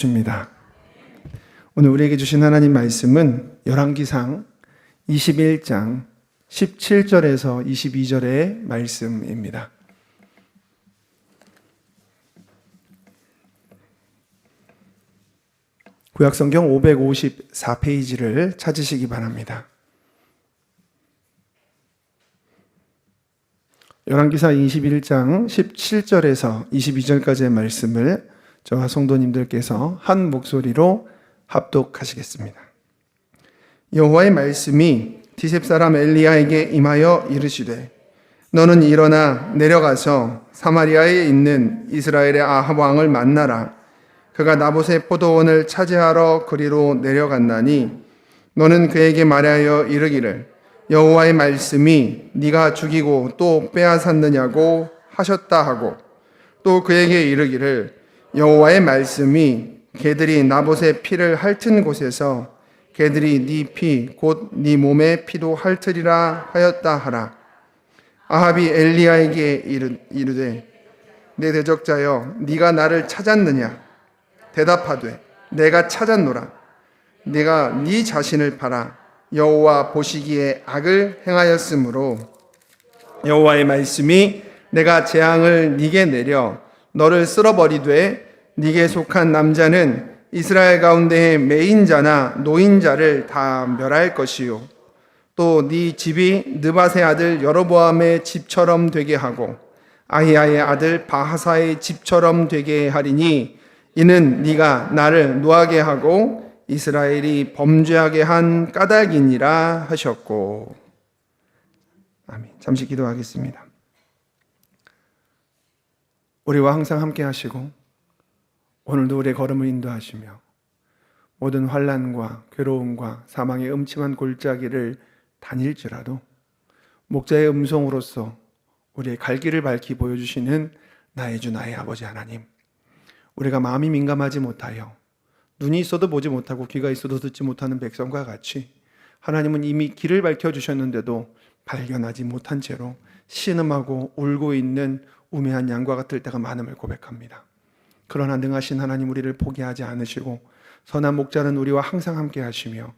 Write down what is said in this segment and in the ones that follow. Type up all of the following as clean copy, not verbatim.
주십니다. 오늘 우리에게 주신 하나님 말씀은 열왕기상 21장 17절에서 22절의 말씀입니다. 구약성경 554페이지를 찾으시기 바랍니다. 열왕기상 21장 17절에서 22절까지의 말씀을 저와 성도님들께서 한 목소리로 합독하시겠습니다. 여호와의 말씀이 디셉 사람 엘리야에게 임하여 이르시되 너는 일어나 내려가서 사마리아에 있는 이스라엘의 아합 왕을 만나라. 그가 나봇의 포도원을 차지하러 그리로 내려갔나니 너는 그에게 말하여 이르기를 여호와의 말씀이 네가 죽이고 또 빼앗았느냐고 하셨다 하고 또 그에게 이르기를 여호와의 말씀이 개들이 나봇의 피를 핥은 곳에서 개들이 네 피 곧 네 몸의 피도 핥으리라 하였다 하라. 아합이 엘리야에게 이르되 내 대적자여 네가 나를 찾았느냐? 대답하되 내가 찾았노라. 네가 네 자신을 봐라. 여호와 보시기에 악을 행하였으므로 여호와의 말씀이 내가 재앙을 네게 내려 너를 쓸어버리되 네게 속한 남자는 이스라엘 가운데의 매인자나 노인자를 다 멸할 것이요 또 네 집이 느밧의 아들 여로보암의 집처럼 되게 하고 아히야의 아들 바하사의 집처럼 되게 하리니 이는 네가 나를 노하게 하고 이스라엘이 범죄하게 한 까닭이니라 하셨고. 아멘. 잠시 기도하겠습니다. 우리와 항상 함께 하시고 오늘도 우리의 걸음을 인도하시며 모든 환난과 괴로움과 사망의 음침한 골짜기를 다닐지라도 목자의 음성으로서 우리의 갈 길을 밝히 보여주시는 나의 주 나의 아버지 하나님, 우리가 마음이 민감하지 못하여 눈이 있어도 보지 못하고 귀가 있어도 듣지 못하는 백성과 같이 하나님은 이미 길을 밝혀주셨는데도 발견하지 못한 채로 신음하고 울고 있는 우매한 양과 같을 때가 많음을 고백합니다. 그러나 능하신 하나님, 우리를 포기하지 않으시고 선한 목자는 우리와 항상 함께 하시며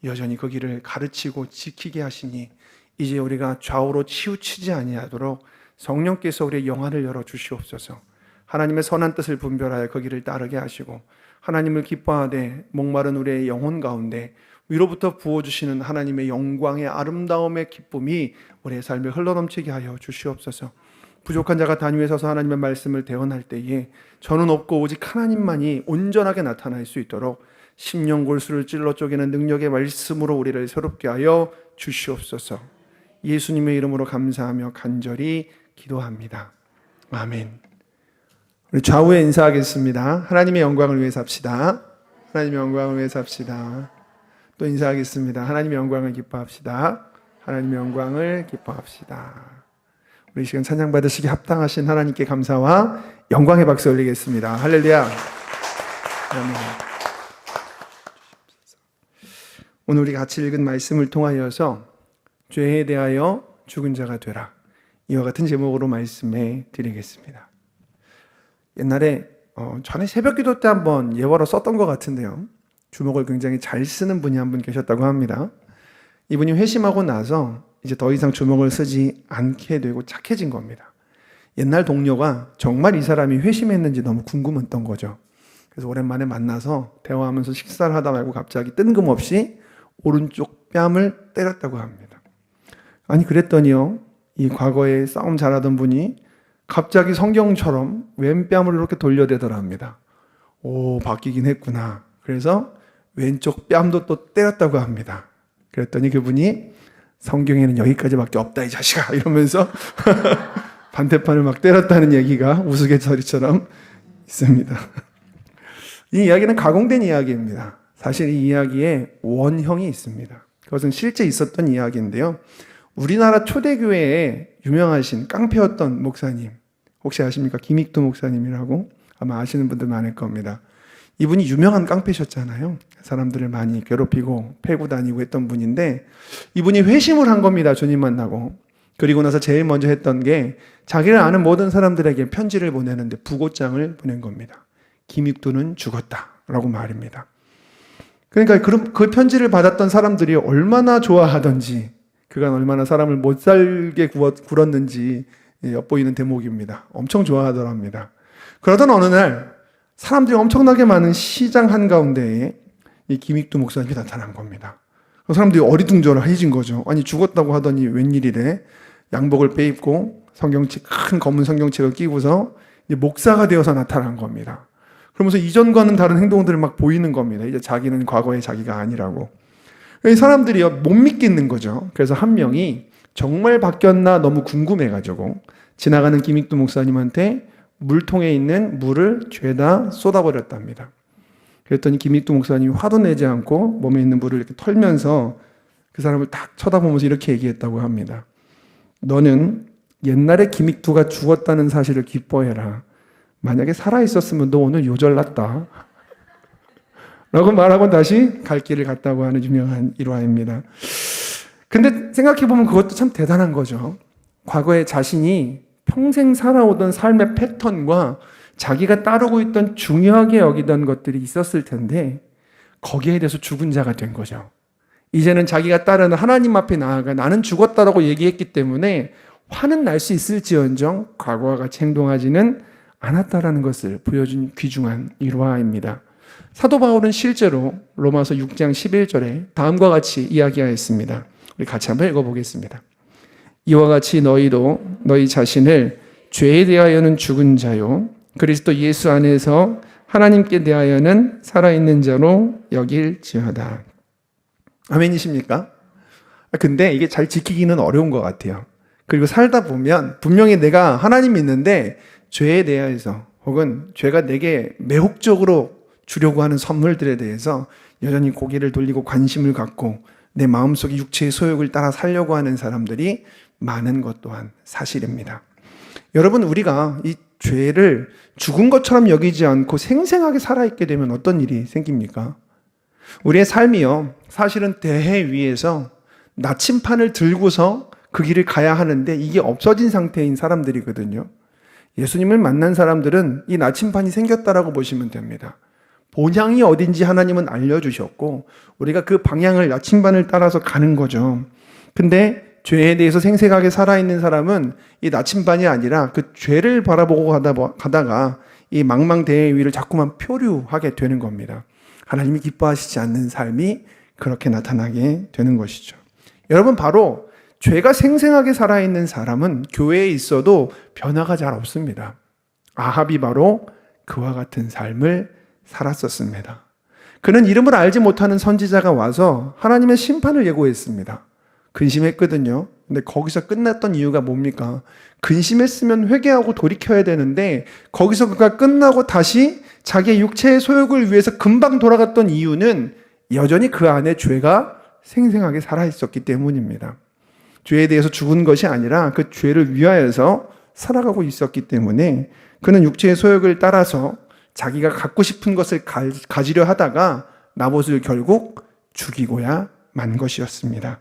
여전히 그 길을 가르치고 지키게 하시니 이제 우리가 좌우로 치우치지 아니하도록 성령께서 우리의 영안을 열어 주시옵소서. 하나님의 선한 뜻을 분별하여 그 길을 따르게 하시고 하나님을 기뻐하되 목마른 우리의 영혼 가운데 위로부터 부어주시는 하나님의 영광의 아름다움의 기쁨이 우리의 삶에 흘러넘치게 하여 주시옵소서. 부족한 자가 단위에 서서 하나님의 말씀을 대언할 때에 저는 없고 오직 하나님만이 온전하게 나타날 수 있도록 심령골수를 찔러 쪼개는 능력의 말씀으로 우리를 새롭게 하여 주시옵소서. 예수님의 이름으로 감사하며 간절히 기도합니다. 아멘. 우리 좌우에 인사하겠습니다. 하나님의 영광을 위해서 합시다. 하나님의 영광을 위해서 합시다. 또 인사하겠습니다. 하나님의 영광을 기뻐합시다. 하나님의 영광을 기뻐합시다. 우리 시간 찬양 받으시기 합당하신 하나님께 감사와 영광의 박수 올리겠습니다. 할렐루야. 아멘. 오늘 우리 같이 읽은 말씀을 통하여서 죄에 대하여 죽은 자가 되라, 이와 같은 제목으로 말씀해 드리겠습니다. 옛날에 전에 새벽기도 때 한번 예화로 썼던 것 같은데요, 주먹을 굉장히 잘 쓰는 분이 한 분 계셨다고 합니다. 이분이 회심하고 나서 이제 더 이상 주먹을 쓰지 않게 되고 착해진 겁니다. 옛날 동료가 정말 이 사람이 회심했는지 너무 궁금했던 거죠. 그래서 오랜만에 만나서 대화하면서 식사를 하다 말고 갑자기 뜬금없이 오른쪽 뺨을 때렸다고 합니다. 아니 그랬더니요, 이 과거에 싸움 잘하던 분이 갑자기 성경처럼 왼뺨을 이렇게 돌려대더랍니다. 오, 바뀌긴 했구나. 그래서 왼쪽 뺨도 또 때렸다고 합니다. 그랬더니 그분이 성경에는 여기까지밖에 없다 이 자식아 이러면서 반대판을 막 때렸다는 얘기가 우스갯소리처럼 있습니다. 이 이야기는 가공된 이야기입니다. 사실 이 이야기에 원형이 있습니다. 그것은 실제 있었던 이야기인데요, 우리나라 초대교회에 유명하신 깡패였던 목사님, 혹시 아십니까? 김익두 목사님이라고 아마 아시는 분들 많을 겁니다. 이분이 유명한 깡패셨잖아요. 사람들을 많이 괴롭히고 패고 다니고 했던 분인데, 이분이 회심을 한 겁니다. 주님 만나고. 그리고 나서 제일 먼저 했던 게 자기를 아는 모든 사람들에게 편지를 보내는데 부고장을 보낸 겁니다. 김익두는 죽었다. 라고 말입니다. 그러니까 그 편지를 받았던 사람들이 얼마나 좋아하던지, 그간 얼마나 사람을 못 살게 굴었는지 엿보이는 대목입니다. 엄청 좋아하더랍니다. 그러던 어느 날 사람들이 엄청나게 많은 시장 한가운데에 이 김익두 목사님이 나타난 겁니다. 사람들이 어리둥절해진 거죠. 아니, 죽었다고 하더니 웬일이래? 양복을 빼입고 성경책, 큰 검은 성경책을 끼고서 이제 목사가 되어서 나타난 겁니다. 그러면서 이전과는 다른 행동들을 막 보이는 겁니다. 이제 자기는 과거의 자기가 아니라고. 이 사람들이 못 믿겠는 거죠. 그래서 한 명이 정말 바뀌었나 너무 궁금해가지고 지나가는 김익두 목사님한테 물통에 있는 물을 죄다 쏟아버렸답니다. 그랬더니 김익두 목사님이 화도 내지 않고 몸에 있는 물을 이렇게 털면서 그 사람을 딱 쳐다보면서 이렇게 얘기했다고 합니다. 너는 옛날에 김익두가 죽었다는 사실을 기뻐해라. 만약에 살아있었으면 너 오늘 요절났다. 라고 말하고 다시 갈 길을 갔다고 하는 유명한 일화입니다. 근데 생각해보면 그것도 참 대단한 거죠. 과거에 자신이 평생 살아오던 삶의 패턴과 자기가 따르고 있던 중요하게 여기던 것들이 있었을 텐데 거기에 대해서 죽은 자가 된 거죠. 이제는 자기가 따르는 하나님 앞에 나아가 나는 죽었다라고 얘기했기 때문에 화는 날 수 있을지언정 과거와 같이 행동하지는 않았다라는 것을 보여준 귀중한 일화입니다. 사도 바울은 실제로 로마서 6장 11절에 다음과 같이 이야기하였습니다. 우리 같이 한번 읽어보겠습니다. 이와 같이 너희도 너희 자신을 죄에 대하여는 죽은 자요 그리스도 예수 안에서 하나님께 대하여는 살아있는 자로 여길지어다. 아멘이십니까? 근데 이게 잘 지키기는 어려운 것 같아요. 그리고 살다 보면 분명히 내가 하나님 믿는데 죄에 대해서 혹은 죄가 내게 매혹적으로 주려고 하는 선물들에 대해서 여전히 고개를 돌리고 관심을 갖고 내 마음속의 육체의 소욕을 따라 살려고 하는 사람들이 많은 것 또한 사실입니다. 여러분, 우리가 이 죄를 죽은 것처럼 여기지 않고 생생하게 살아있게 되면 어떤 일이 생깁니까? 우리의 삶이요, 사실은 대해 위에서 나침판을 들고서 그 길을 가야 하는데 이게 없어진 상태인 사람들이거든요. 예수님을 만난 사람들은 이 나침판이 생겼다라고 보시면 됩니다. 본향이 어딘지 하나님은 알려주셨고 우리가 그 방향을 나침반을 따라서 가는 거죠. 근데 죄에 대해서 생생하게 살아있는 사람은 이 나침반이 아니라 그 죄를 바라보고 가다가 이 망망대해 위를 자꾸만 표류하게 되는 겁니다. 하나님이 기뻐하시지 않는 삶이 그렇게 나타나게 되는 것이죠. 여러분, 바로 죄가 생생하게 살아있는 사람은 교회에 있어도 변화가 잘 없습니다. 아합이 바로 그와 같은 삶을 살았었습니다. 그는 이름을 알지 못하는 선지자가 와서 하나님의 심판을 예고했습니다. 근심했거든요. 근데 거기서 끝났던 이유가 뭡니까? 근심했으면 회개하고 돌이켜야 되는데 거기서 그가 끝나고 다시 자기의 육체의 소욕을 위해서 금방 돌아갔던 이유는 여전히 그 안에 죄가 생생하게 살아있었기 때문입니다. 죄에 대해서 죽은 것이 아니라 그 죄를 위하여서 살아가고 있었기 때문에 그는 육체의 소욕을 따라서 자기가 갖고 싶은 것을 가지려 하다가 나봇을 결국 죽이고야 만 것이었습니다.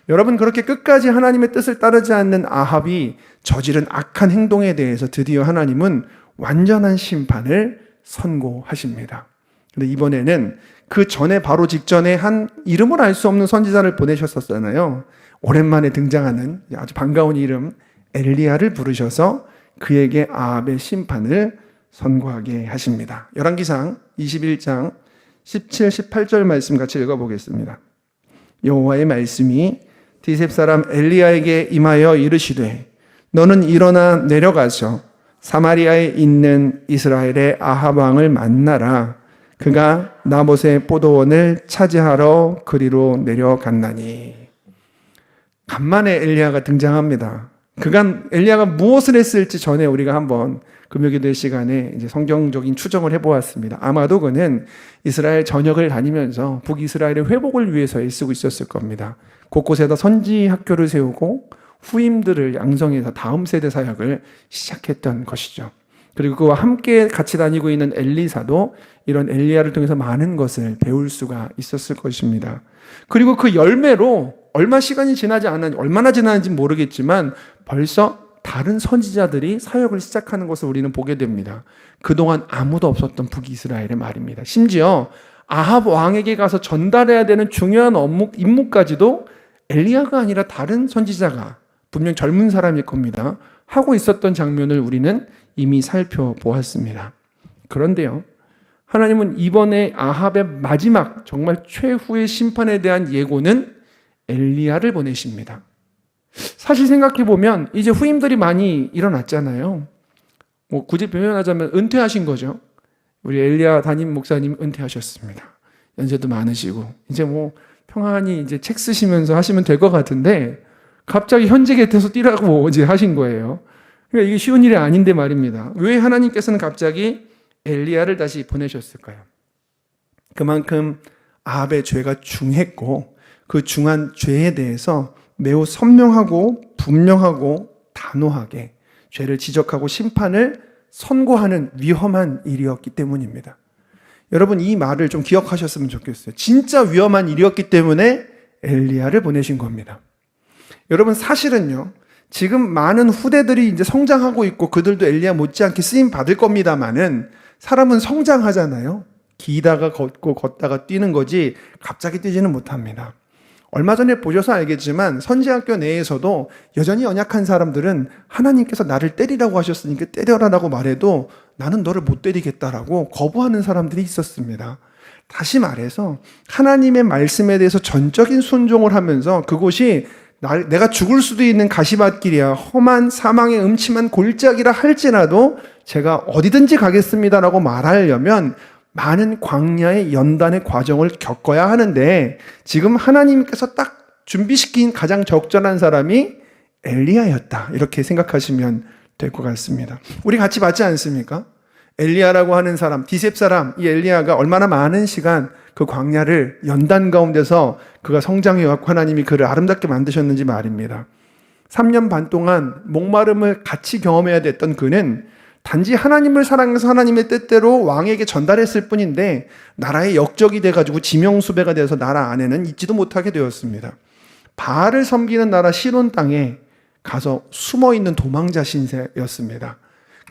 여러분, 그렇게 끝까지 하나님의 뜻을 따르지 않는 아합이 저지른 악한 행동에 대해서 드디어 하나님은 완전한 심판을 선고하십니다. 근데 이번에는 그 전에 바로 직전에 한 이름을 알 수 없는 선지자를 보내셨었잖아요. 오랜만에 등장하는 아주 반가운 이름 엘리야를 부르셔서 그에게 아합의 심판을 선고하게 하십니다. 열왕기상 21장 17, 18절 말씀 같이 읽어보겠습니다. 여호와의 말씀이 디셉 사람 엘리야에게 임하여 이르시되 너는 일어나 내려가서 사마리아에 있는 이스라엘의 아합 왕을 만나라. 그가 나봇의 포도원을 차지하러 그리로 내려갔나니. 간만에 엘리야가 등장합니다. 그간 엘리야가 무엇을 했을지 전에 우리가 한번 금요기도의 시간에 이제 성경적인 추정을 해보았습니다. 아마도 그는 이스라엘 전역을 다니면서 북이스라엘의 회복을 위해서 애쓰고 있었을 겁니다. 곳곳에다 선지 학교를 세우고 후임들을 양성해서 다음 세대 사역을 시작했던 것이죠. 그리고 그와 함께 같이 다니고 있는 엘리사도 이런 엘리야를 통해서 많은 것을 배울 수가 있었을 것입니다. 그리고 그 열매로 얼마 시간이 지나지 않았는지, 얼마나 지났는지 모르겠지만 벌써 다른 선지자들이 사역을 시작하는 것을 우리는 보게 됩니다. 그동안 아무도 없었던 북이스라엘의 말입니다. 심지어 아합 왕에게 가서 전달해야 되는 중요한 임무까지도 엘리야가 아니라 다른 선지자가, 분명 젊은 사람일 겁니다, 하고 있었던 장면을 우리는 이미 살펴보았습니다. 그런데요, 하나님은 이번에 아합의 마지막 정말 최후의 심판에 대한 예고는 엘리야를 보내십니다. 사실 생각해보면 이제 후임들이 많이 일어났잖아요. 굳이 표현하자면 은퇴하신 거죠. 우리 엘리야 담임 목사님 은퇴하셨습니다. 연세도 많으시고 이제 평안히 이제 책 쓰시면서 하시면 될 것 같은데 갑자기 현재 곁에서 뛰라고 이제 하신 거예요. 그러니까 이게 쉬운 일이 아닌데 말입니다. 왜 하나님께서는 갑자기 엘리야를 다시 보내셨을까요? 그만큼 아합의 죄가 중했고 그 중한 죄에 대해서 매우 선명하고 분명하고 단호하게 죄를 지적하고 심판을 선고하는 위험한 일이었기 때문입니다. 여러분, 이 말을 좀 기억하셨으면 좋겠어요. 진짜 위험한 일이었기 때문에 엘리야를 보내신 겁니다. 여러분, 사실은요, 지금 많은 후대들이 이제 성장하고 있고 그들도 엘리야 못지않게 쓰임 받을 겁니다만은 사람은 성장하잖아요. 기다가 걷고 걷다가 뛰는 거지 갑자기 뛰지는 못합니다. 얼마 전에 보셔서 알겠지만 선지학교 내에서도 여전히 연약한 사람들은 하나님께서 나를 때리라고 하셨으니까 때려라라고 말해도 나는 너를 못 때리겠다라고 거부하는 사람들이 있었습니다. 다시 말해서 하나님의 말씀에 대해서 전적인 순종을 하면서 그곳이 내가 죽을 수도 있는 가시밭길이야, 험한 사망의 음침한 골짜기라 할지라도 제가 어디든지 가겠습니다라고 말하려면 많은 광야의 연단의 과정을 겪어야 하는데 지금 하나님께서 딱 준비시킨 가장 적절한 사람이 엘리야였다, 이렇게 생각하시면 될 것 같습니다. 우리 같이 봤지 않습니까? 엘리야라고 하는 사람, 디셉 사람, 이 엘리야가 얼마나 많은 시간 그 광야를 연단 가운데서 그가 성장해왔고 하나님이 그를 아름답게 만드셨는지 말입니다. 3년 반 동안 목마름을 같이 경험해야 됐던 그는 단지 하나님을 사랑해서 하나님의 뜻대로 왕에게 전달했을 뿐인데 나라의 역적이 돼가지고 지명수배가 돼서 나라 안에는 있지도 못하게 되었습니다. 바알을 섬기는 나라 시론 땅에 가서 숨어있는 도망자 신세였습니다.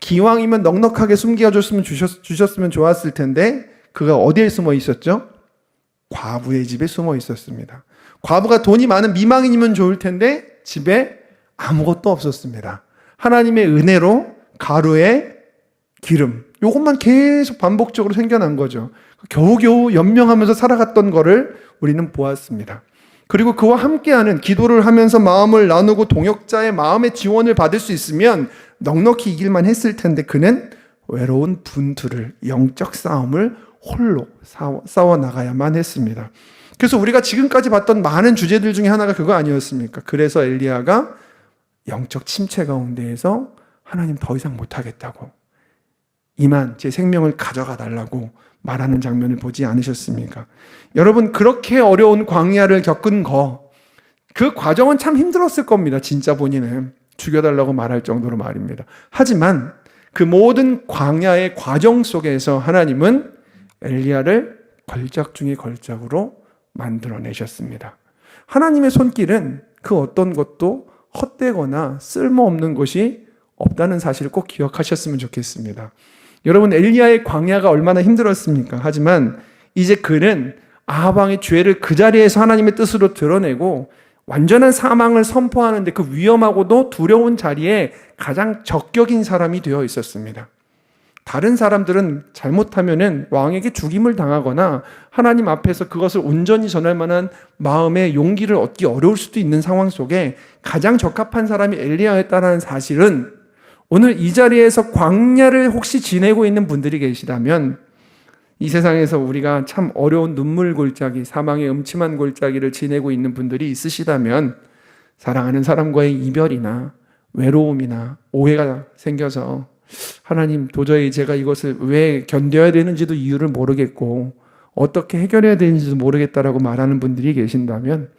기왕이면 넉넉하게 숨겨줬으면 주셨으면 좋았을 텐데 그가 어디에 숨어 있었죠? 과부의 집에 숨어 있었습니다. 과부가 돈이 많은 미망인이면 좋을 텐데 집에 아무것도 없었습니다. 하나님의 은혜로 가루에 기름, 이것만 계속 반복적으로 생겨난 거죠. 겨우겨우 연명하면서 살아갔던 거를 우리는 보았습니다. 그리고 그와 함께하는, 기도를 하면서 마음을 나누고 동역자의 마음의 지원을 받을 수 있으면 넉넉히 이길만 했을 텐데 그는 외로운 분투를, 영적 싸움을 홀로 싸워 나가야만 했습니다. 그래서 우리가 지금까지 봤던 많은 주제들 중에 하나가 그거 아니었습니까? 그래서 엘리야가 영적 침체 가운데에서 하나님 더 이상 못하겠다고, 이만 제 생명을 가져가 달라고 말하는 장면을 보지 않으셨습니까? 여러분, 그렇게 어려운 광야를 겪은 그 과정은 참 힘들었을 겁니다. 진짜 본인은 죽여달라고 말할 정도로 말입니다. 하지만 그 모든 광야의 과정 속에서 하나님은 엘리야를 걸작 중의 걸작으로 만들어내셨습니다. 하나님의 손길은 그 어떤 것도 헛되거나 쓸모없는 것이 없다는 사실을 꼭 기억하셨으면 좋겠습니다. 여러분, 엘리야의 광야가 얼마나 힘들었습니까? 하지만 이제 그는 아합 왕의 죄를 그 자리에서 하나님의 뜻으로 드러내고 완전한 사망을 선포하는데 그 위험하고도 두려운 자리에 가장 적격인 사람이 되어 있었습니다. 다른 사람들은 잘못하면은 왕에게 죽임을 당하거나 하나님 앞에서 그것을 온전히 전할 만한 마음의 용기를 얻기 어려울 수도 있는 상황 속에 가장 적합한 사람이 엘리야였다는 사실은, 오늘 이 자리에서 광야를 혹시 지내고 있는 분들이 계시다면, 이 세상에서 우리가 참 어려운 눈물 골짜기, 사망의 음침한 골짜기를 지내고 있는 분들이 있으시다면, 사랑하는 사람과의 이별이나 외로움이나 오해가 생겨서 하나님, 도저히 제가 이것을 왜 견뎌야 되는지도 이유를 모르겠고 어떻게 해결해야 되는지도 모르겠다라고 말하는 분들이 계신다면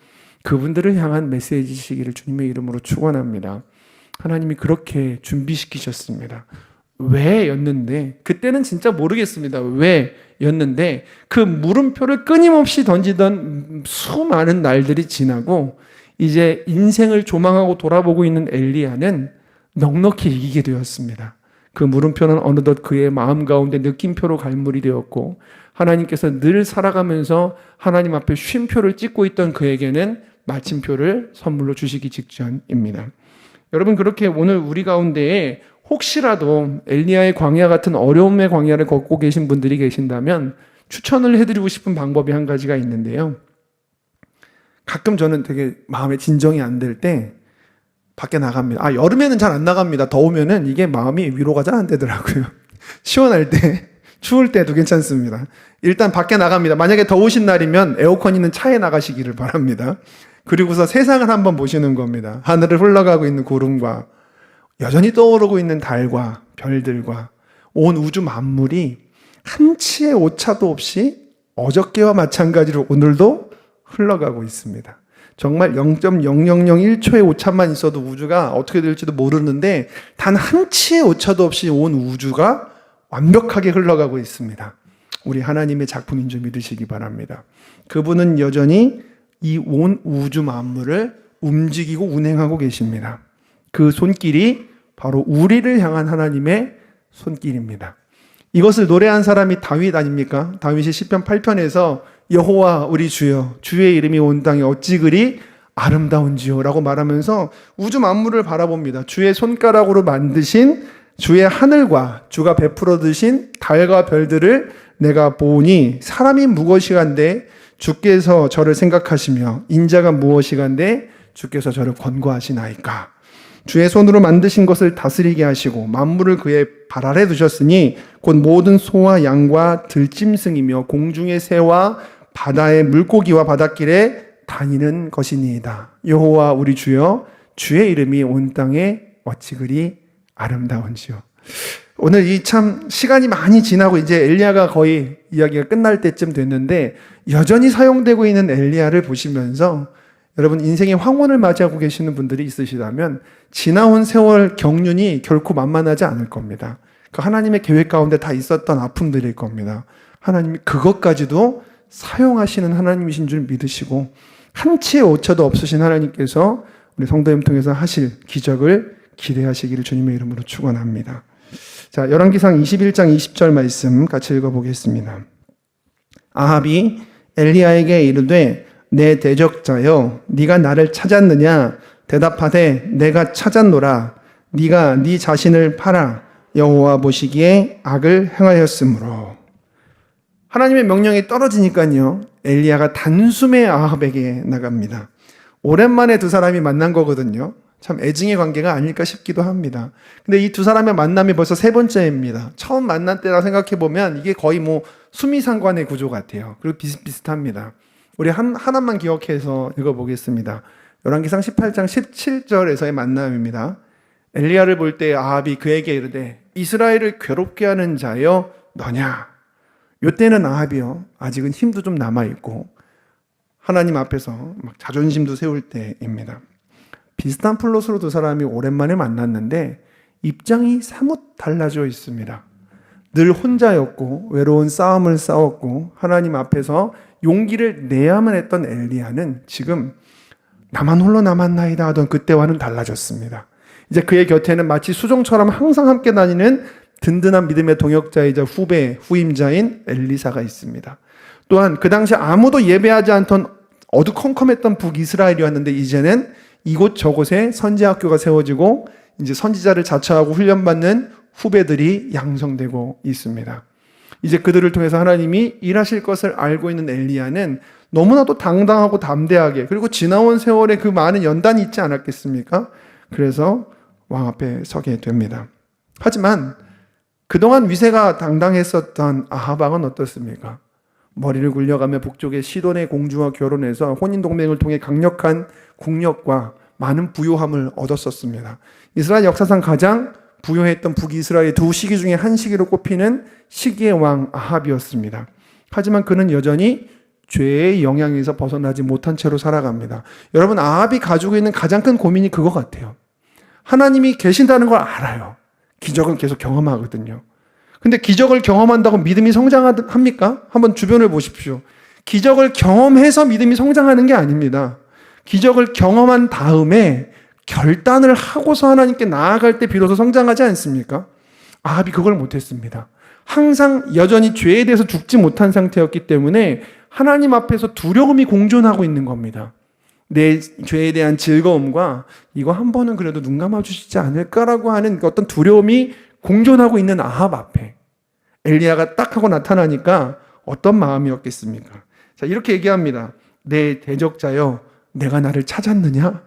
그분들을 향한 메시지시기를 주님의 이름으로 축원합니다. 하나님이 그렇게 준비시키셨습니다. 왜 였는데, 그때는 진짜 모르겠습니다. 왜 였는데 그 물음표를 끊임없이 던지던 수많은 날들이 지나고 이제 인생을 조망하고 돌아보고 있는 엘리야는 넉넉히 이기게 되었습니다. 그 물음표는 어느덧 그의 마음 가운데 느낌표로 갈무리 되었고 하나님께서 늘 살아가면서 하나님 앞에 쉼표를 찍고 있던 그에게는 마침표를 선물로 주시기 직전입니다. 여러분, 그렇게 오늘 우리 가운데에 혹시라도 엘리야의 광야 같은 어려움의 광야를 걷고 계신 분들이 계신다면 추천을 해드리고 싶은 방법이 한 가지가 있는데요. 가끔 저는 되게 마음에 진정이 안 될 때 밖에 나갑니다. 여름에는 잘 안 나갑니다. 더우면은 이게 마음이 위로가 잘 안 되더라고요. 시원할 때, 추울 때도 괜찮습니다. 일단 밖에 나갑니다. 만약에 더우신 날이면 에어컨 있는 차에 나가시기를 바랍니다. 그리고서 세상을 한번 보시는 겁니다. 하늘을 흘러가고 있는 구름과 여전히 떠오르고 있는 달과 별들과 온 우주 만물이 한치의 오차도 없이 어저께와 마찬가지로 오늘도 흘러가고 있습니다. 정말 0.0001초의 오차만 있어도 우주가 어떻게 될지도 모르는데 단 한치의 오차도 없이 온 우주가 완벽하게 흘러가고 있습니다. 우리 하나님의 작품인 줄 믿으시기 바랍니다. 그분은 여전히 이 온 우주 만물을 움직이고 운행하고 계십니다. 그 손길이 바로 우리를 향한 하나님의 손길입니다. 이것을 노래한 사람이 다윗 아닙니까? 다윗이 시편 8편에서 여호와 우리 주여, 주의 이름이 온 땅에 어찌 그리 아름다운지요 라고 말하면서 우주 만물을 바라봅니다. 주의 손가락으로 만드신 주의 하늘과 주가 베풀어 드신 달과 별들을 내가 보니 사람이 무엇이간데 주께서 저를 생각하시며 인자가 무엇이간데 주께서 저를 권고하시나이까. 주의 손으로 만드신 것을 다스리게 하시고 만물을 그의 발 아래 두셨으니 곧 모든 소와 양과 들짐승이며 공중의 새와 바다의 물고기와 바닷길에 다니는 것이니이다. 여호와 우리 주여, 주의 이름이 온 땅에 어찌 그리 아름다운지요. 오늘 이 참 시간이 많이 지나고 이제 엘리야가 거의 이야기가 끝날 때쯤 됐는데 여전히 사용되고 있는 엘리야를 보시면서 여러분 인생의 황혼을 맞이하고 계시는 분들이 있으시다면 지나온 세월 경륜이 결코 만만하지 않을 겁니다. 그 하나님의 계획 가운데 다 있었던 아픔들일 겁니다. 하나님이 그것까지도 사용하시는 하나님이신 줄 믿으시고 한치의 오차도 없으신 하나님께서 우리 성도님 통해서 하실 기적을 기대하시기를 주님의 이름으로 축원합니다. 자, 열왕기상 21장 20절 말씀 같이 읽어보겠습니다. 아합이 엘리야에게 이르되 내 대적자여 네가 나를 찾았느냐 대답하되 내가 찾았노라 네가 네 자신을 팔아 여호와 보시기에 악을 행하였으므로. 하나님의 명령이 떨어지니까요 엘리야가 단숨에 아합에게 나갑니다. 오랜만에 두 사람이 만난 거거든요. 참 애증의 관계가 아닐까 싶기도 합니다. 근데 이 두 사람의 만남이 벌써 세 번째입니다. 처음 만난 때라 생각해보면 이게 거의 뭐 수미상관의 구조 같아요. 그리고 비슷비슷합니다. 우리 하나만 기억해서 읽어보겠습니다. 열왕기상 18장 17절에서의 만남입니다. 엘리야를 볼 때 아합이 그에게 이르되 이스라엘을 괴롭게 하는 자여 너냐. 요때는 아합이요 아직은 힘도 좀 남아있고 하나님 앞에서 막 자존심도 세울 때입니다. 비슷한 플롯으로 두 사람이 오랜만에 만났는데 입장이 사뭇 달라져 있습니다. 늘 혼자였고 외로운 싸움을 싸웠고 하나님 앞에서 용기를 내야만 했던 엘리야는 지금 나만 홀로 남았나이다 하던 그때와는 달라졌습니다. 이제 그의 곁에는 마치 수종처럼 항상 함께 다니는 든든한 믿음의 동역자이자 후임자인 엘리사가 있습니다. 또한 그 당시 아무도 예배하지 않던 어두컴컴했던 북이스라엘이었는데 이제는 이곳저곳에 선지학교가 세워지고 이제 선지자를 자처하고 훈련받는 후배들이 양성되고 있습니다. 이제 그들을 통해서 하나님이 일하실 것을 알고 있는 엘리야는 너무나도 당당하고 담대하게 그리고 지나온 세월에 그 많은 연단이 있지 않았겠습니까? 그래서 왕 앞에 서게 됩니다. 하지만 그동안 위세가 당당했었던 아합 왕은 어떻습니까? 머리를 굴려가며 북쪽의 시돈의 공주와 결혼해서 혼인동맹을 통해 강력한 국력과 많은 부요함을 얻었었습니다. 이스라엘 역사상 가장 부요했던 북이스라엘의 두 시기 중에 한 시기로 꼽히는 시기의 왕 아합이었습니다. 하지만 그는 여전히 죄의 영향에서 벗어나지 못한 채로 살아갑니다. 여러분, 아합이 가지고 있는 가장 큰 고민이 그거 같아요. 하나님이 계신다는 걸 알아요. 기적은 계속 경험하거든요. 근데 기적을 경험한다고 믿음이 성장합니까? 한번 주변을 보십시오. 기적을 경험해서 믿음이 성장하는 게 아닙니다. 기적을 경험한 다음에 결단을 하고서 하나님께 나아갈 때 비로소 성장하지 않습니까? 아합이 그걸 못했습니다. 항상 여전히 죄에 대해서 죽지 못한 상태였기 때문에 하나님 앞에서 두려움이 공존하고 있는 겁니다. 내 죄에 대한 즐거움과 이거 한 번은 그래도 눈 감아주시지 않을까라고 하는 어떤 두려움이 공존하고 있는 아합 앞에 엘리야가 딱 하고 나타나니까 어떤 마음이었겠습니까? 자, 이렇게 얘기합니다. 내 대적자여, 내가 나를 찾았느냐?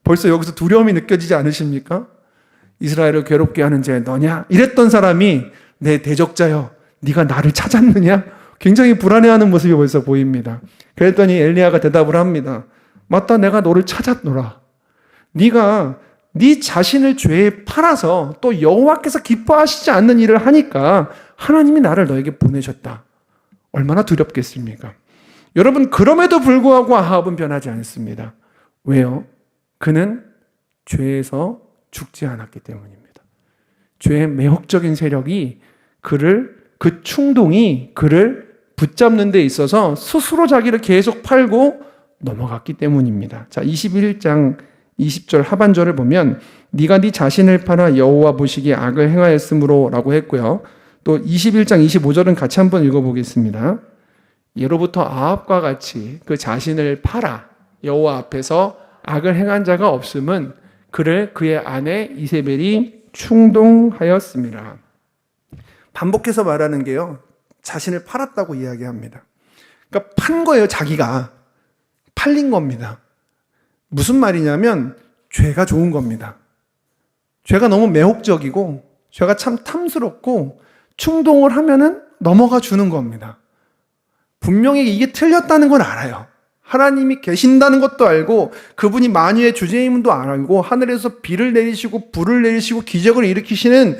벌써 여기서 두려움이 느껴지지 않으십니까? 이스라엘을 괴롭게 하는 자 너냐? 이랬던 사람이 내 대적자여, 네가 나를 찾았느냐? 굉장히 불안해하는 모습이 벌써 보입니다. 그랬더니 엘리야가 대답을 합니다. 맞다, 내가 너를 찾았노라. 네가 네 자신을 죄에 팔아서 또 여호와께서 기뻐하시지 않는 일을 하니까 하나님이 나를 너에게 보내셨다. 얼마나 두렵겠습니까? 여러분, 그럼에도 불구하고 아합은 변하지 않습니다. 왜요? 그는 죄에서 죽지 않았기 때문입니다. 죄의 매혹적인 세력이 그 충동이 그를 붙잡는 데 있어서 스스로 자기를 계속 팔고 넘어갔기 때문입니다. 자, 21장 20절 하반절을 보면 네가 네 자신을 팔아 여호와 보시기에 악을 행하였으므로 라고 했고요. 또 21장 25절은 같이 한번 읽어보겠습니다. 예로부터 아합과 같이 그 자신을 팔아 여호와 앞에서 악을 행한 자가 없음은 그를 그의 아내 이세벨이 충동하였습니다. 반복해서 말하는 게요, 자신을 팔았다고 이야기합니다. 그러니까 판 거예요. 자기가 팔린 겁니다. 무슨 말이냐면 죄가 좋은 겁니다. 죄가 너무 매혹적이고 죄가 참 탐스럽고 충동을 하면은 넘어가 주는 겁니다. 분명히 이게 틀렸다는 건 알아요. 하나님이 계신다는 것도 알고 그분이 만유의 주제임도 알고 하늘에서 비를 내리시고 불을 내리시고 기적을 일으키시는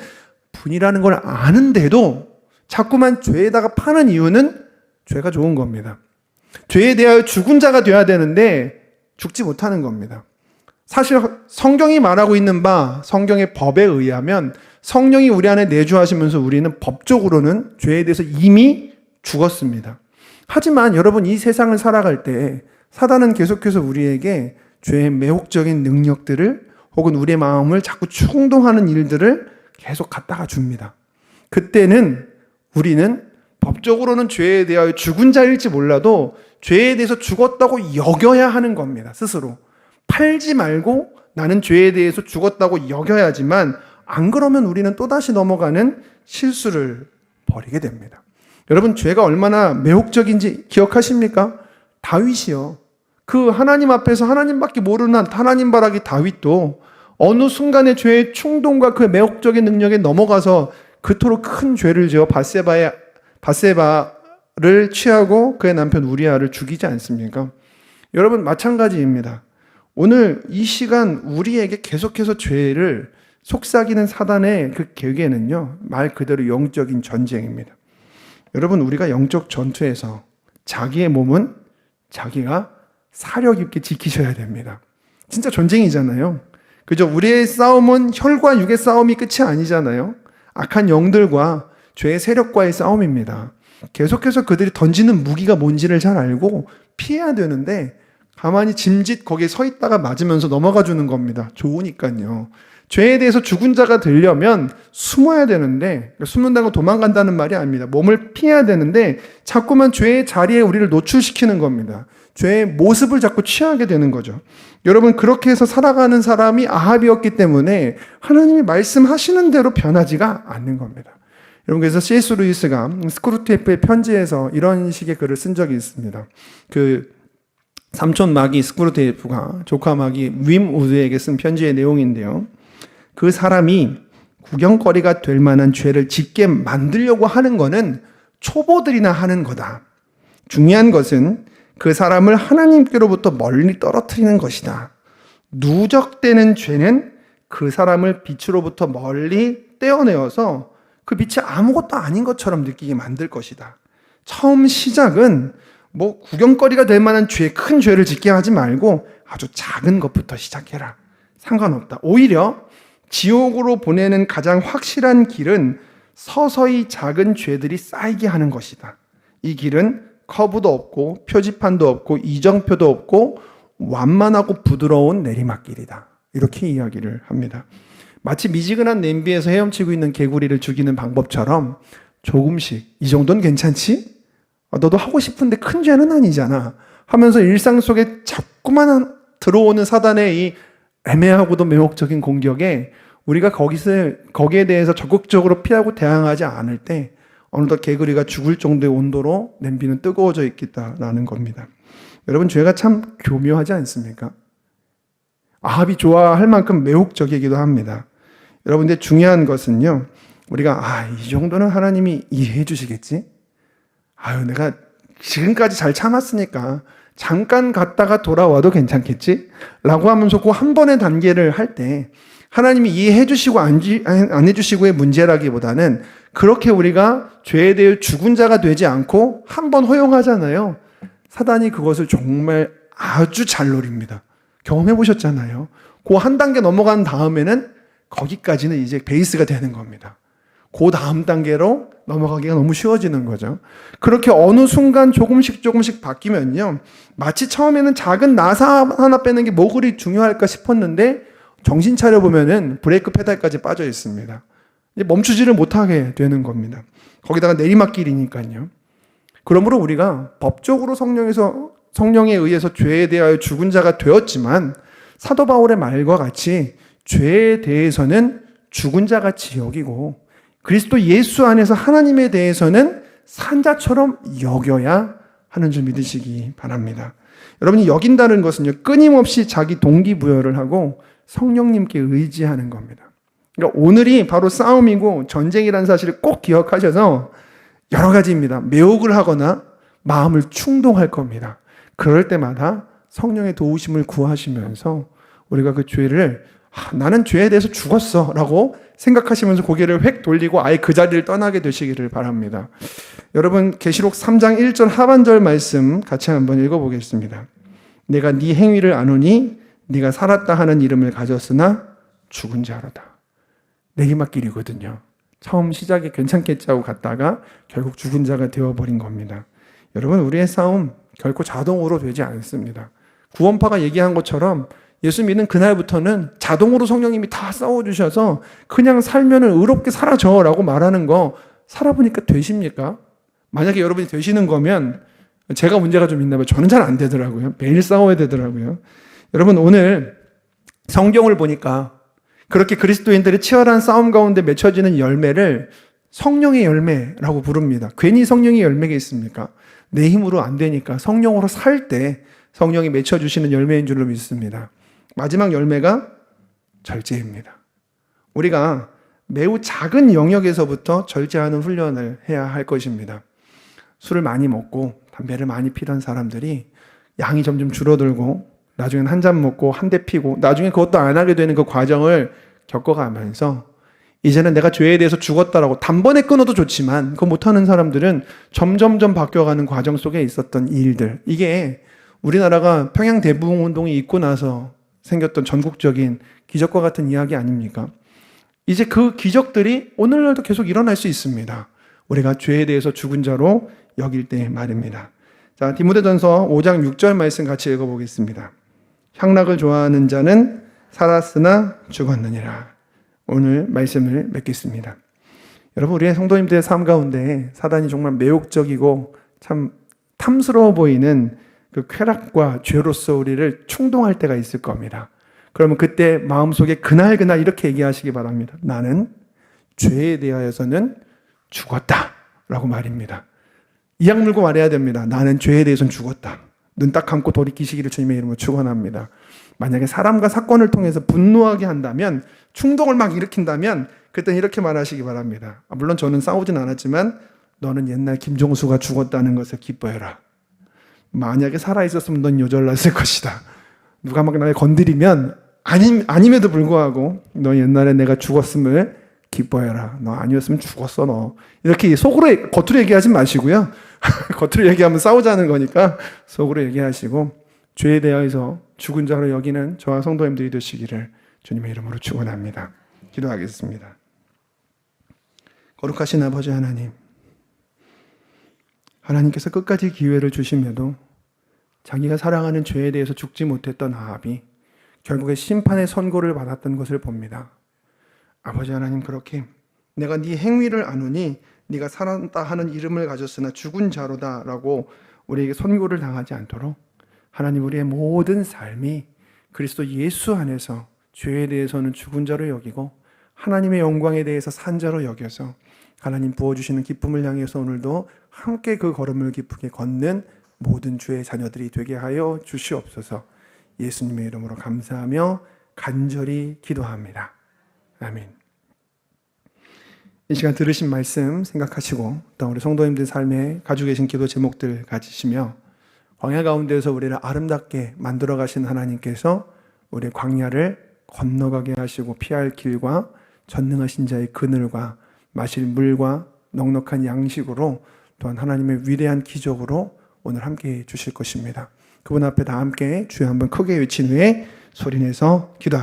분이라는 걸 아는데도 자꾸만 죄에다가 파는 이유는 죄가 좋은 겁니다. 죄에 대하여 죽은 자가 돼야 되는데 죽지 못하는 겁니다. 사실 성경이 말하고 있는 바 성경의 법에 의하면 성령이 우리 안에 내주하시면서 우리는 법적으로는 죄에 대해서 이미 죽었습니다. 하지만 여러분, 이 세상을 살아갈 때 사단은 계속해서 우리에게 죄의 매혹적인 능력들을 혹은 우리의 마음을 자꾸 충동하는 일들을 계속 갖다가 줍니다. 그때는 우리는 법적으로는 죄에 대하여 죽은 자일지 몰라도 죄에 대해서 죽었다고 여겨야 하는 겁니다. 스스로. 팔지 말고 나는 죄에 대해서 죽었다고 여겨야지만 안 그러면 우리는 또다시 넘어가는 실수를 벌이게 됩니다. 여러분, 죄가 얼마나 매혹적인지 기억하십니까? 다윗이요. 그 하나님 앞에서 하나님밖에 모르는 하나님 바라기 다윗도 어느 순간에 죄의 충동과 그 매혹적인 능력에 넘어가서 그토록 큰 죄를 지어 바세바를 취하고 그의 남편 우리아를 죽이지 않습니까? 여러분, 마찬가지입니다. 오늘 이 시간 우리에게 계속해서 죄를 속삭이는 사단의 그 계획에는요, 말 그대로 영적인 전쟁입니다. 여러분, 우리가 영적 전투에서 자기의 몸은 자기가 사력 있게 지키셔야 됩니다. 진짜 전쟁이잖아요. 그죠? 우리의 싸움은 혈과 육의 싸움이 끝이 아니잖아요. 악한 영들과 죄의 세력과의 싸움입니다. 계속해서 그들이 던지는 무기가 뭔지를 잘 알고 피해야 되는데 가만히 짐짓 거기에 서 있다가 맞으면서 넘어가 주는 겁니다. 좋으니까요. 죄에 대해서 죽은 자가 되려면 숨어야 되는데, 숨는다는 건 도망간다는 말이 아닙니다. 몸을 피해야 되는데 자꾸만 죄의 자리에 우리를 노출시키는 겁니다. 죄의 모습을 자꾸 취하게 되는 거죠. 여러분, 그렇게 해서 살아가는 사람이 아합이었기 때문에 하나님이 말씀하시는 대로 변하지가 않는 겁니다. 여러분, 그래서 C.S. 루이스가 스크루테이프의 편지에서 이런 식의 글을 쓴 적이 있습니다. 그 삼촌 마귀 스크루테이프가 조카 마귀 윈 우드에게 쓴 편지의 내용인데요. 그 사람이 구경거리가 될 만한 죄를 짓게 만들려고 하는 것은 초보들이나 하는 거다. 중요한 것은 그 사람을 하나님께로부터 멀리 떨어뜨리는 것이다. 누적되는 죄는 그 사람을 빛으로부터 멀리 떼어내어서 그 빛이 아무것도 아닌 것처럼 느끼게 만들 것이다. 처음 시작은 뭐 구경거리가 될 만한 큰 죄를 짓게 하지 말고 아주 작은 것부터 시작해라. 상관없다. 오히려 지옥으로 보내는 가장 확실한 길은 서서히 작은 죄들이 쌓이게 하는 것이다. 이 길은 커브도 없고 표지판도 없고 이정표도 없고 완만하고 부드러운 내리막길이다. 이렇게 이야기를 합니다. 마치 미지근한 냄비에서 헤엄치고 있는 개구리를 죽이는 방법처럼 조금씩 이 정도는 괜찮지? 너도 하고 싶은데 큰 죄는 아니잖아 하면서 일상 속에 자꾸만 들어오는 사단의 이 애매하고도 매혹적인 공격에 우리가 거기에 대해서 적극적으로 피하고 대항하지 않을 때 어느덧 개구리가 죽을 정도의 온도로 냄비는 뜨거워져 있겠다라는 겁니다. 여러분, 죄가 참 교묘하지 않습니까? 아합이 좋아할 만큼 매혹적이기도 합니다. 여러분, 근데 중요한 것은요, 우리가 이 정도는 하나님이 이해해 주시겠지? 내가 지금까지 잘 참았으니까 잠깐 갔다가 돌아와도 괜찮겠지? 라고 하면서 그 한 번의 단계를 할 때 하나님이 이해해 주시고 안 해주시고의 문제라기보다는 그렇게 우리가 죄에 대해 죽은 자가 되지 않고 한 번 허용하잖아요. 사단이 그것을 정말 아주 잘 노립니다. 경험해 보셨잖아요. 그 한 단계 넘어간 다음에는 거기까지는 이제 베이스가 되는 겁니다. 그 다음 단계로 넘어가기가 너무 쉬워지는 거죠. 그렇게 어느 순간 조금씩 바뀌면요, 마치 처음에는 작은 나사 하나 빼는 게 뭐 그리 중요할까 싶었는데 정신 차려보면은 브레이크 페달까지 빠져 있습니다. 이제 멈추지를 못하게 되는 겁니다. 거기다가 내리막길이니까요. 그러므로 우리가 법적으로 성령에 의해서 죄에 대하여 죽은 자가 되었지만 사도 바울의 말과 같이 죄에 대해서는 죽은 자같이 여기고 그리스도 예수 안에서 하나님에 대해서는 산자처럼 여겨야 하는 줄 믿으시기 바랍니다. 여러분이 여긴다는 것은요, 끊임없이 자기 동기부여를 하고 성령님께 의지하는 겁니다. 그러니까 오늘이 바로 싸움이고 전쟁이라는 사실을 꼭 기억하셔서 여러 가지입니다. 매혹을 하거나 마음을 충동할 겁니다. 그럴 때마다 성령의 도우심을 구하시면서 우리가 그 죄를 나는 죄에 대해서 죽었어 라고 생각하시면서 고개를 획 돌리고 아예 그 자리를 떠나게 되시기를 바랍니다. 여러분, 계시록 3장 1절 하반절 말씀 같이 한번 읽어보겠습니다. 내가 네 행위를 아노니 네가 살았다 하는 이름을 가졌으나 죽은 자로다. 내리막길이거든요. 처음 시작이 괜찮겠지 하고 갔다가 결국 죽은 자가 되어버린 겁니다. 여러분, 우리의 싸움 결코 자동으로 되지 않습니다. 구원파가 얘기한 것처럼 예수 믿는 그날부터는 자동으로 성령님이 다 싸워주셔서 그냥 살면은 의롭게 살아줘라고 말하는 거 살아보니까 되십니까? 만약에 여러분이 되시는 거면 제가 문제가 좀 있나 봐요. 저는 잘 안 되더라고요. 매일 싸워야 되더라고요. 여러분, 오늘 성경을 보니까 그렇게 그리스도인들의 치열한 싸움 가운데 맺혀지는 열매를 성령의 열매라고 부릅니다. 괜히 성령의 열매가 있습니까? 내 힘으로 안 되니까 성령으로 살 때 성령이 맺혀주시는 열매인 줄로 믿습니다. 마지막 열매가 절제입니다. 우리가 매우 작은 영역에서부터 절제하는 훈련을 해야 할 것입니다. 술을 많이 먹고 담배를 많이 피던 사람들이 양이 점점 줄어들고 나중엔 한 잔 먹고 한 대 피고 나중에 그것도 안 하게 되는 그 과정을 겪어가면서 이제는 내가 죄에 대해서 죽었다라고 단번에 끊어도 좋지만 그거 못하는 사람들은 점점점 바뀌어가는 과정 속에 있었던 일들, 이게 우리나라가 평양 대부흥운동이 있고 나서 생겼던 전국적인 기적과 같은 이야기 아닙니까? 이제 그 기적들이 오늘날도 계속 일어날 수 있습니다. 우리가 죄에 대해서 죽은 자로 여길 때 말입니다. 자, 디모데전서 5장 6절 말씀 같이 읽어보겠습니다. 향락을 좋아하는 자는 살았으나 죽었느니라. 오늘 말씀을 맺겠습니다. 여러분, 우리의 성도님들의 삶 가운데 사단이 정말 매혹적이고 참 탐스러워 보이는 그 쾌락과 죄로서 우리를 충동할 때가 있을 겁니다. 그러면 그때 마음속에 그날 이렇게 얘기하시기 바랍니다. 나는 죄에 대하여서는 죽었다 라고 말입니다. 이악 물고 말해야 됩니다. 나는 죄에 대해서는 죽었다. 눈 딱 감고 돌이키시기를 주님의 이름으로 축원합니다. 만약에 사람과 사건을 통해서 분노하게 한다면, 충동을 막 일으킨다면 그때는 이렇게 말하시기 바랍니다. 물론 저는 싸우진 않았지만 너는 옛날 김종수가 죽었다는 것을 기뻐해라. 만약에 살아있었으면 넌 요절났을 것이다. 누가 막 나를 건드리면 아님에도 불구하고 너 옛날에 내가 죽었음을 기뻐해라. 너 아니었으면 죽었어 너. 이렇게 겉으로 얘기하지 마시고요. 겉으로 얘기하면 싸우자는 거니까 속으로 얘기하시고 죄에 대해서 죽은 자로 여기는 저와 성도님들이 되시기를 주님의 이름으로 축원합니다. 기도하겠습니다. 거룩하신 아버지 하나님, 하나님께서 끝까지 기회를 주심에도 자기가 사랑하는 죄에 대해서 죽지 못했던 아합이 결국에 심판의 선고를 받았던 것을 봅니다. 아버지 하나님, 그렇게 내가 네 행위를 아노니 네가 살았다 하는 이름을 가졌으나 죽은 자로다라고 우리에게 선고를 당하지 않도록 하나님, 우리의 모든 삶이 그리스도 예수 안에서 죄에 대해서는 죽은 자로 여기고 하나님의 영광에 대해서 산 자로 여겨서 하나님 부어주시는 기쁨을 향해서 오늘도 함께 그 걸음을 기쁘게 걷는 모든 주의 자녀들이 되게 하여 주시옵소서. 예수님의 이름으로 감사하며 간절히 기도합니다. 아멘. 이 시간 들으신 말씀 생각하시고 또 우리 성도님들 삶에 가지고 계신 기도 제목들 가지시며 광야 가운데서 우리를 아름답게 만들어 가신 하나님께서 우리 광야를 건너가게 하시고 피할 길과 전능하신 자의 그늘과 마실 물과 넉넉한 양식으로 또한 하나님의 위대한 기적으로 오늘 함께 해 주실 것입니다. 그분 앞에 다 함께 주여 한번 크게 외친 후에 소리내서 기도하겠습니다.